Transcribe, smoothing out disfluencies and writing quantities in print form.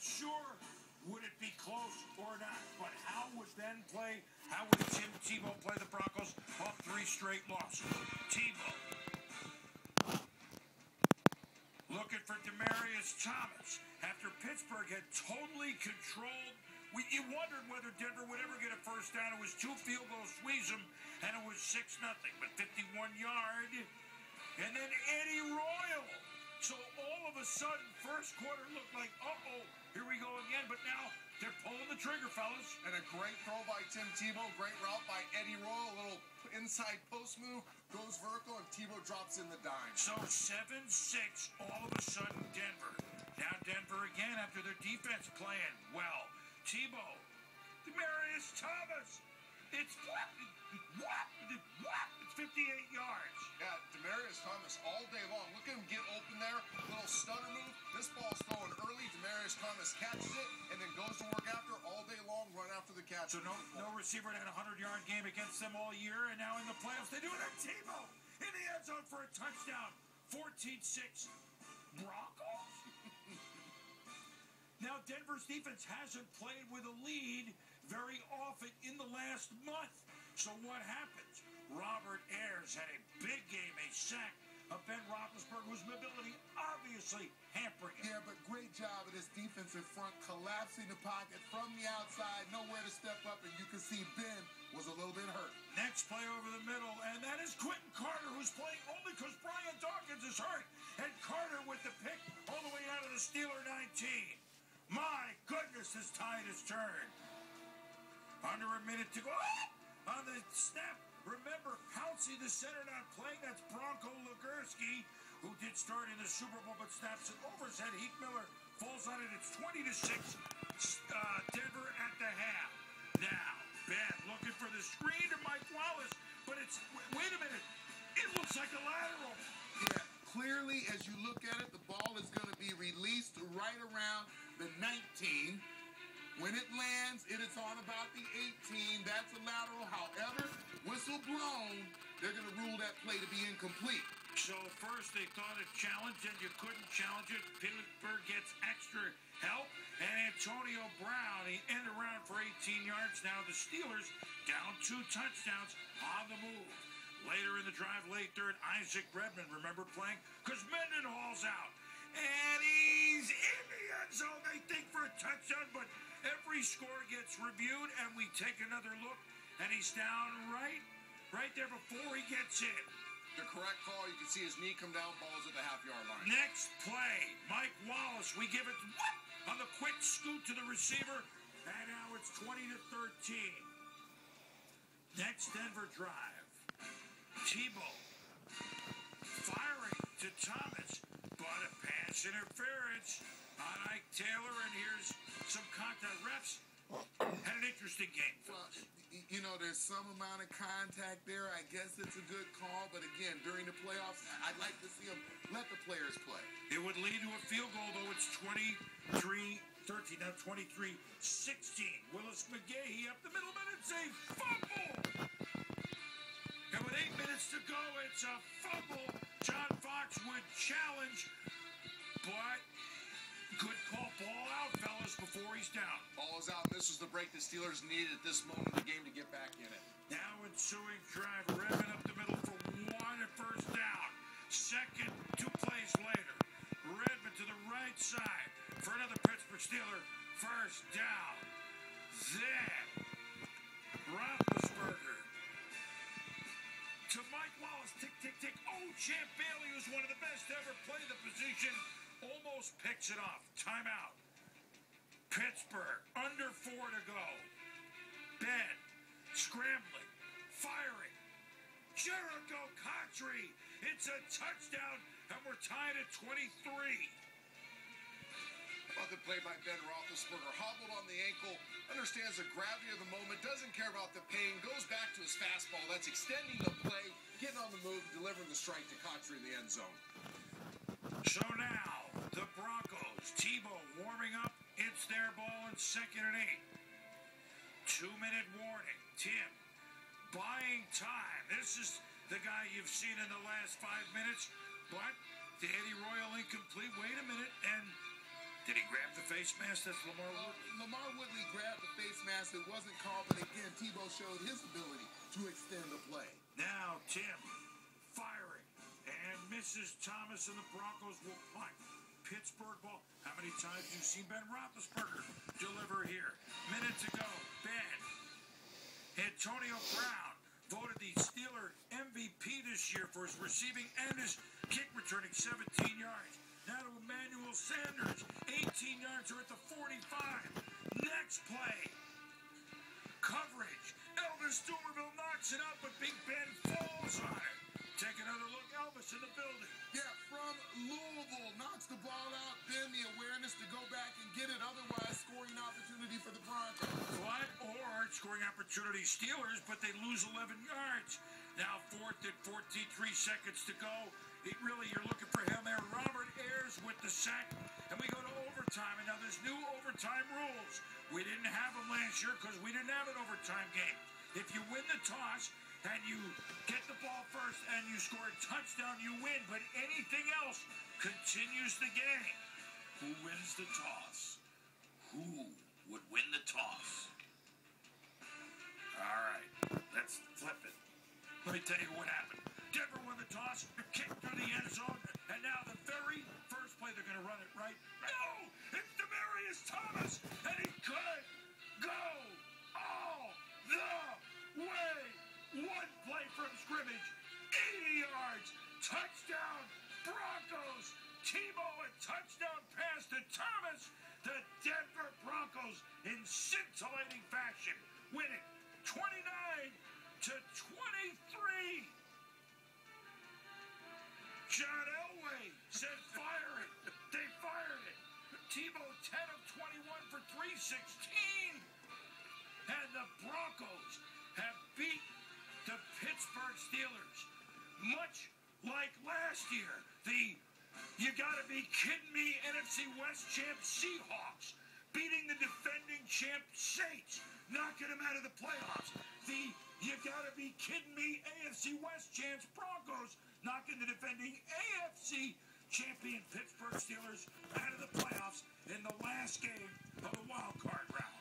sure would it be close or not, but how would Tebow play the Broncos off 3 straight losses? Tebow looking for Demaryius Thomas after Pittsburgh had totally controlled. You wondered whether Denver would ever get a first down. It was 2 field goals, squeeze them, and it was 6-0, but 51-yard. And then Eddie Royal. So all of a sudden, first quarter looked like, uh-oh, here we go again. But now they're pulling the trigger, fellas. And a great throw by Tim Tebow. Great route by Eddie Royal. A little inside post move. Goes vertical, and Tebow drops in the dime. So 7-6, all of a sudden, Denver. Now Denver again after their defense playing well. Tebow, Demaryius Thomas. It's 58 yards. Yeah, Demaryius Thomas all day long. Look at him get open there. Little stunner move. This ball's thrown early. Demaryius Thomas catches it and then goes to work after all day long, run after the catch. So no receiver had a 100-yard game against them all year, and now in the playoffs they do it at Tebow in the end zone for a touchdown. 14-6 Broncos. Now Denver's defense hasn't played with a lead very often in the last month. So what happens? Robert Ayers had a big game, a sack of Ben Roethlisberger, whose mobility obviously hampering him. Yeah, but great job of this defensive front, collapsing the pocket from the outside, nowhere to step up, and you can see Ben was a little bit hurt. Next play over the middle, and that is Quentin Carter, who's playing only because Brian Dawkins is hurt. And Carter with the pick all the way out of the Steeler 19. My goodness, this tide has turned. Under a minute to go. On the snap, remember, Pouncey, the center, not playing. That's Bronco Legursky, who did start in the Super Bowl, but snaps it over his head. Heath Miller falls on it. It's 20-6, Denver at the half. Now, Ben looking for the screen to Mike Wallace, but it's, wait a minute, it looks like a lateral. Yeah, clearly, as you look at it, the ball is going to be released right around the 19. When it lands, it is on about the 18. That's a lateral. However, whistle blown, they're going to rule that play to be incomplete. So first they thought a challenge, and you couldn't challenge it. Pittsburgh gets extra help, and Antonio Brown, he ended around for 18 yards. Now the Steelers down 2 touchdowns on the move. Later in the drive, late third, Isaac Redman, remember playing? Because Mendenhall's out. And he's in the end zone, they think, for a touchdown, but every score gets reviewed, and we take another look, and he's down right there before he gets in. The correct call, you can see his knee come down, ball's at the half-yard line. Next play, Mike Wallace, we give it on the quick scoot to the receiver, and now it's 20-13. Next Denver drive, Tebow firing to Thomas, but a pass interference on Ike Taylor, and here's some contact. Refs had an interesting game. Well, you know, there's some amount of contact there. I guess it's a good call, but again, during the playoffs, I'd like to see them let the players play. It would lead to a field goal, though. It's 23-13, now 23-16. Willis McGahee up the middle, and it's a fumble. And with 8 minutes to go, it's a fumble. John Fox would challenge, but good call. Ball out, fellas, before he's down. Ball is out. This was the break the Steelers needed at this moment of the game to get back in it. Now ensuing drive, Redman up the middle for 1 at first down. Second, 2 plays later. Redman to the right side for another Pittsburgh Steeler first down. Then Roethlisberger to Mike Wallace, tick, tick, tick. Oh, Champ Bailey, who's one of the best to ever play the position, almost picks it off. Timeout. Pittsburgh, under 4 to go. Ben, scrambling, firing. Jericho Cotchery, it's a touchdown, and we're tied at 23. About the play by Ben Roethlisberger, hobbled on the ankle, understands the gravity of the moment, doesn't care about the pain, goes back to his fastball. That's extending the play, getting on the move, delivering the strike to Cotchery in the end zone. So now, the Broncos, Tebow warming up. It's their ball in 2nd and 8. 2-minute warning. Tim, buying time. This is the guy you've seen in the last 5 minutes, but the Eddie Royal incomplete. Wait a minute, and Did he grab the face mask? That's Lamar Woodley. Lamar Woodley grabbed the face mask. It wasn't called, but again, Tebow showed his ability to extend the play. Now, Tim, firing. And Mrs. Thomas and the Broncos will punt. Pittsburgh ball. How many times have you seen Ben Roethlisberger deliver here? Minute to go. Ben. Antonio Brown voted the Steeler MVP this year for his receiving and his kick returning 17 yards. Now to Emmanuel Sanders. 18 yards are at the 45. Next play. Coverage. Elvis Dumerville knocks it up, but Big Ben falls on it. Take another look. Elvis in the building. Yeah, from Louisville. Knocks the ball out. Then the awareness to go back and get it. Otherwise, scoring opportunity for the Broncos. What? Or scoring opportunity Steelers, but they lose 11 yards. Now 4th and 14, 3 seconds to go. You're looking for him there. Robert Ayers with the sack. And we go to overtime. And now there's new overtime rules. We didn't have them last year because we didn't have an overtime game. If you win the toss and you get the ball first and you score a touchdown, you win. But anything else continues the game. Who wins the toss? Who would win the toss? All right, let's flip it. Let me tell you what happened. Denver won the toss, kicked through the end zone, and now the very first play they're going to run it right. No! It's Demaryius Thomas, and he could go all the way. One play from scrimmage, 80 yards, touchdown, Broncos. Tebow, a touchdown pass to Thomas. The Denver Broncos in scintillating fashion, winning 29-23. John Elway said fire it. They fired it. Tebow 10 of 21 for 316. And the Broncos have beat the Pittsburgh Steelers. Much like last year, you gotta be kidding me, NFC West champ Seahawks beating the defending champ Saints, knocking them out of the playoffs. You gotta be kidding me, AFC West champs Broncos knocking the defending AFC champion Pittsburgh Steelers out of the playoffs in the last game of the wild card round.